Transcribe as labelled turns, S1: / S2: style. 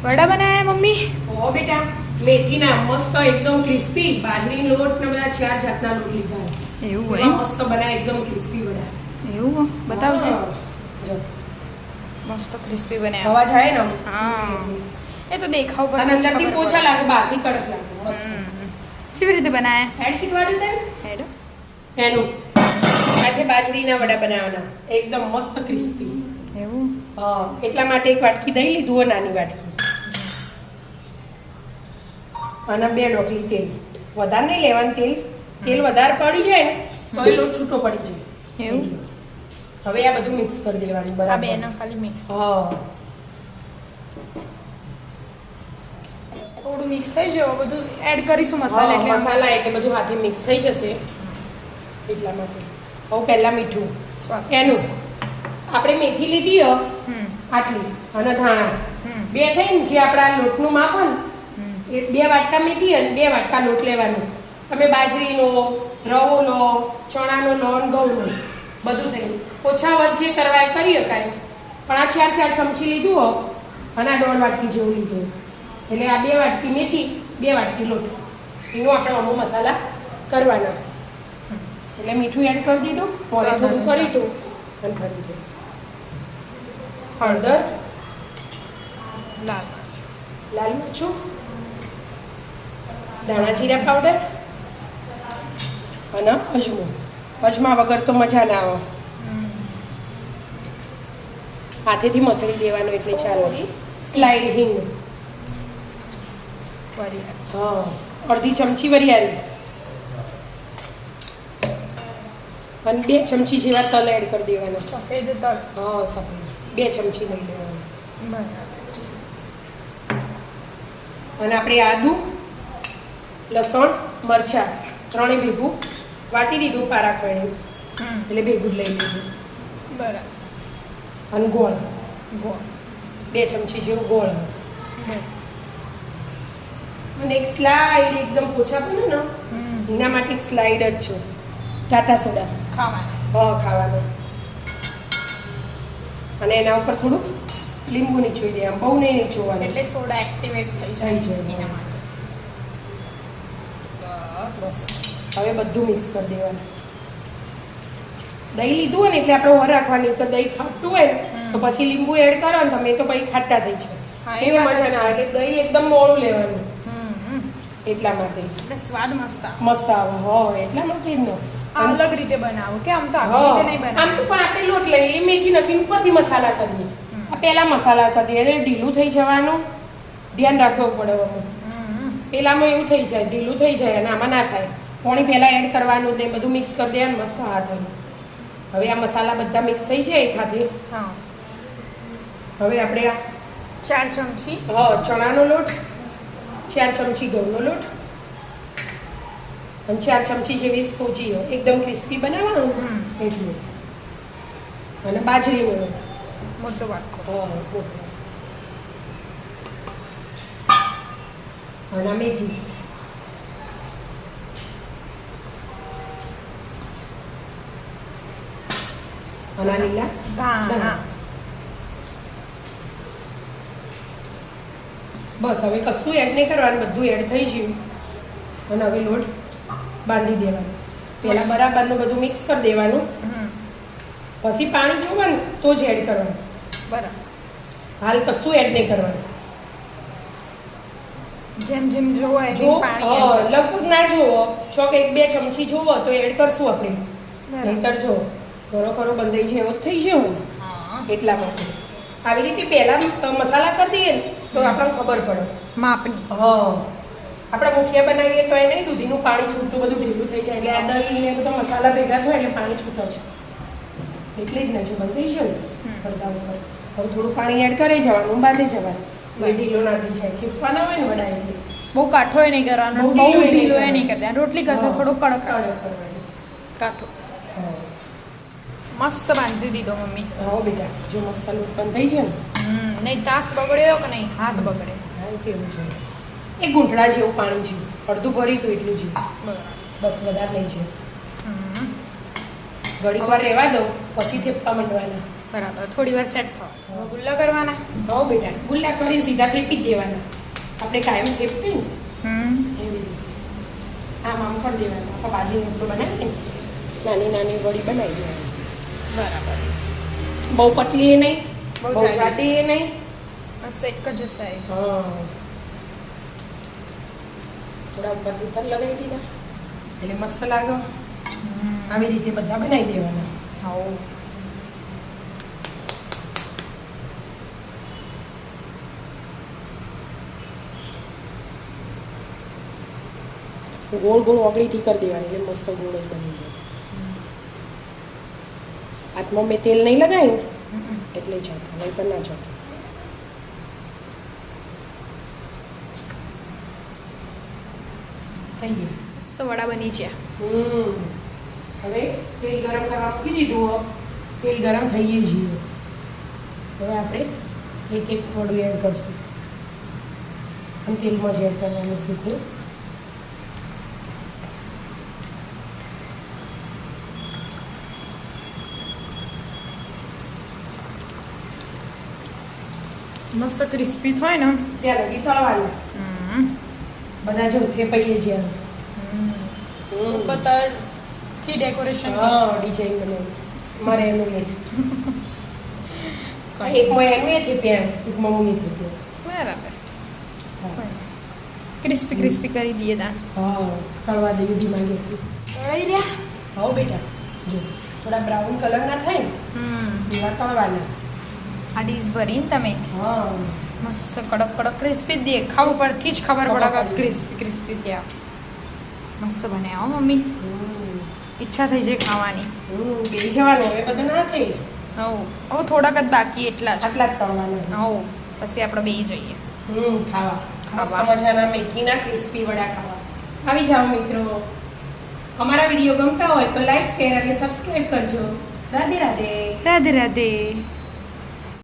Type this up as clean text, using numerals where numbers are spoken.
S1: વડા બનાયા મમ્મી?
S2: ઓ બેટા, મેથીના મસ્ત એકદમ ક્રિસ્પી બાજરીનો લોટ ને બધા 4 જાતના લોટ લીધા.
S1: એવું હોય
S2: મસ્ત બનાય એકદમ ક્રિસ્પી વડા.
S1: એવું બતાવજો.
S2: જો
S1: મસ્ત ક્રિસ્પી બનાયા.
S2: અવાજ આવે ને?
S1: હા, એ તો દેખાવ પર
S2: અને અંદરથી પોચા લાગે, બહારથી કડક લાગે. મસ્ત.
S1: કેવી રીતે બનાયા?
S2: હેડ શીખવાડ્યું તને?
S1: હેડ
S2: એનું આજે બાજરીના વડા બનાવવાના એકદમ મસ્ત ક્રિસ્પી.
S1: એવું?
S2: હા, એટલા માટે એક વાટકી દહીં લીધું હોય, નાની વાટકી, અને 2 ડોકલી તેલ. વધારે નહીં લેવાનું તેલ. તેલ વધારે પડી જાય ને તો એ લોટ છૂટો પડી જાય.
S1: એવું?
S2: હવે આ બધું મિક્સ કરી દેવાનું
S1: આ
S2: બરાબર.
S1: બેનો ખાલી મિક્સ.
S2: હા,
S1: થોડું મિક્સ થઈ જાય બધું એડ કરીશું મસાલા એટલે
S2: મસાલા એટલે બધું હાથે મિક્સ થઈ જશે એટલા માટે. હવે પહેલા મીઠું
S1: સ્વાદ
S2: એનું આપણે મેથી લીધી હો આટલી, અને ધાણા 2 થઈને જે આપણા લોટનું માપ હોય ને એ 2 વાટકા મેથી અને 2 વાટકા લોટ લેવાનું. તમે બાજરીનો, રવો લો, ચણાનો લો, ઘઉંનો, બધું થઈને ઓછા વચ્ચે કરવા એ કરી શકાય. પણ આ 4 ચમચી લીધું હો અને આ 1.5 વાટકી જેવું લીધું. એટલે આ 2 વાટકી મેથી, 2 વાટકી લોટ, એનો આપણે અમુક મસાલા કરવાના. એટલે મીઠું એડ કરી દીધું, મોરે થોડું કરી દઉં અને કરી દઉં. હળદર, લાલ મરચું, ધાણા જીરા પાવડર અને અજમો. અજમા વગર તો મજા ના આવે. હાથેથી મસળી દેવાનો એટલે ચાલે. સ્લાઈડ હિંગ, હા, અડધી ચમચી વરિયાળી અને 2 ચમચી જેવા તલ એડ કરી દેવાના.
S1: સફેદ તલ.
S2: હા, સફેદ 2 ચમચી લઈ લેવાનું. અને આપણે આદુ, લસણ, મરચાં 3 ભેગું વાટી દીધું પારા ખોઈને, એટલે ભેગું જ લઈ લીધું.
S1: બરાબર.
S2: અને ગોળ
S1: ગોળ
S2: 2 ચમચી જેવું ગોળ. અને એક સ્લાઈડ એકદમ પોચા બને ને એના માટે એક સ્લાઈડ જ છે ટાટા સોડા
S1: ખાવાના.
S2: હા, ખાવાનો. અને એના ઉપર થોડુંક લીંબુ નીચોઈ દે, આમ બહુ નહીં નીચોવાનું
S1: એટલે સોડા એક્ટિવેટ થઈ
S2: થઈ
S1: જાય
S2: જાય.
S1: એના માટે.
S2: બસ હવે બધું મિક્સ કરી દેવાનું. દહીં લીધું હોય ને એટલે આપણે ઓર રાખવાની. તો દહીં ખાટું હોય ને તો પછી લીંબુ એડ કરો ને તમે તો પછી ખાટા થઈ જાય.
S1: હા, એ
S2: એવી
S1: વાત
S2: મજા ના આવે. એટલે દહીં એકદમ મોડું લેવાનું એટલા માટે.
S1: એટલે સ્વાદ મસ્ત આવે.
S2: મસ્ત આવે. હા, એટલા માટે જ ને.
S1: અલગ રીતે બનાવો કે આમ તો આવી રીતે નહીં
S2: આમ તો
S1: બનાવો.
S2: પણ આપણે લોટ લઈએ, મેથી નાખીને ઉપરથી મસાલા કરીએ. આ પહેલા મસાલા કરી દઈએ એટલે ઢીલું થઈ જવાનું, ધ્યાન રાખવું પડે. પેલામાં એવું થઈ જાય, ઢીલું થઈ જાય, અને આમાં ના થાય. પાણી પહેલા એડ કરવાનું ને બધું મિક્સ કરી દેવાનું. મસ્ત હાથ હોય. હવે આ મસાલા બધા મિક્સ થઈ જાય એક હાથે.
S1: હા,
S2: હવે આપણે આ
S1: 4 ચમચી
S2: ચણાનો લોટ, 4 ચમચી ઘઉંનો લોટ અને 4 ચમચી જેવી સોજી એકદમ ક્રિસ્પી બનાવવાનું એટલું. અને બાજરીનો લોટ
S1: મોટો વાટકો.
S2: મોટો. અને મેથી અને લીલા
S1: ધાણા.
S2: બસ હવે કશું એડ નહીં કરવાનું, બધું એડ થઈ ગયું. અને હવે લોટ બાંધી દેવાનો. પહેલાં બરાબરનું બધું મિક્સ કરી દેવાનું. પછી પાણી જોવાનું તો જ એડ કરવાનું.
S1: બરાબર.
S2: હાલ કશું એડ નહીં કરવાનું.
S1: જેમ જેમ જોવો એમ
S2: જો
S1: પાણી add કરો.
S2: લગભગ ના જોવો, છો કે 1-2 ચમચી જોવો તો એડ કરશું આપણે.
S1: બરાબર.
S2: નહીતર જો ખરો બંધાઈ છે એવો જ થઈ ગયો ને
S1: હા,
S2: એટલા માટે. આવી રીતે પહેલા મસાલા કરી દઈએ ને તો આપણને ખબર પડે.
S1: માપની.
S2: હા, આપણે મુઠિયા બનાવીએ તો એ નહીં દૂધીનું પાણી છૂટતું બધું ભેગું થઈ જાય. એટલે આ દહીં ને બધા મસાલા ભેગા થાય એટલે પાણી છૂટે છે. એટલે જ ને જો બંધાઈ છે ને પડદા ઉપર. હવે થોડું પાણી એડ કરી જવાનું, બાંધી જવાનું. એટલે ઢીલો ના થઈ જાય. ખીફવાના હોય ને વડા એટલે
S1: બહુ કાઠો એ નહીં કરવાનો,
S2: બહુ
S1: બહુ
S2: ઢીલો
S1: ઢીલો એ
S2: નહીં
S1: નહીં કરતા. રોટલી કરતા થોડો કડક
S2: કડક કરવાનું.
S1: કાઠો.
S2: હા,
S1: મસ્ત બાંધી દીધો મમ્મી.
S2: હા બેટા, જો મસ્ત લોટ બંધાઈ છે ને.
S1: નહીં તાસ બગડ્યો કે નહીં હાથ બગડે.
S2: હા, કેવું જોઈએ. એક ઘૂંટડા જેવું પાણી છે, અડધું ભરી તું એટલું છે.
S1: બરાબર.
S2: બસ વધારે નહીં છે. ઘડીક વાર રહેવા દો, પછી થેપવા માંડવાના.
S1: બરાબર થોડી વાર સેટ થવા હવે ગુલ્લા કરવાના
S2: હો બેટા ગુલ્લા કરી સીધા થેપી જ દેવાના આપણે કાયમ થેપી ને એવી રીતે આમ કરી દેવાના આપણે ભાજી રોટલો બનાવીએ ને નાની નાની વડી બનાવી દેવાની
S1: બરાબર
S2: બહુ પતલી એ નહીં
S1: બહુ
S2: બહુ
S1: જાડી.
S2: જાડી એ નહીં
S1: બસ એક જ સાઈઝ
S2: હા થોડા ઉપરથી ઉપર લગાવી દીધા એટલે મસ્ત લાગે આવી રીતે બધા બનાવી દેવાના
S1: હા
S2: ગોળ ગોળ ઓગળીથી કરી દેવાની એટલે મસ્ત ગોળ જ બની જાય હાથમાં મેં તેલ નહીં લગાવ્યું એટલે ચાલે નહીં પણ ના ચાલે થઈ ગયું
S1: મસ્ત વડા બની ગયા
S2: હવે તેલ ગરમ કરવા મૂકી દીધું હો. તેલ ગરમ થઈ ગયું હવે આપણે એક એક વડું એડ કરશું અને તેલમાં જ એડ કરવાનું શીખું
S1: મસ્ત ક્રિસ્પી થાય ને
S2: ત્યાં લગી તળવાનું બધા જો થેપાઈએ જ્યાં
S1: કતર થી ડેકોરેશન
S2: હા ડિઝાઇન બનાવી મારે એનું લઈ એકમાં એનું એ થેપ્યા એકમાં હું એ થેપ્યા
S1: બરાબર ક્રિસ્પી ક્રિસ્પી કરી દઈએ તા
S2: હા તળવા દે યુધી માંગે છે
S1: તળાઈ રહ્યા
S2: હા બેટા જો થોડા બ્રાઉન કલર ના થાય ને એવા તળવાના
S1: આ ડીશ ભરીને તમે
S2: હા
S1: મસ્ત કડક કડક ક્રિસ્પી દેખાવ પરથી જ ખબર પડે કે ક્રિસ્પી ક્રિસ્પી થયા મસ્ત બને હો મમ્મી ઈચ્છા થઈ જાય ખાવાની
S2: બેસી જવાનું હવે બધું ના થઈ
S1: હવે થોડાક જ બાકી એટલા જ
S2: આટલા જ તળવાના
S1: હવ પછી આપણે બે જઈએ
S2: ખાવા
S1: ખાવા.
S2: મસ્ત મજાના મેથીના ક્રિસ્પી વડા ખાવા આવી જાઓ મિત્રો અમારા વિડીયો ગમતા હોય તો લાઈક શેર અને સબસ્ક્રાઇબ કરજો રાધે રાધે
S1: રાધે રાધે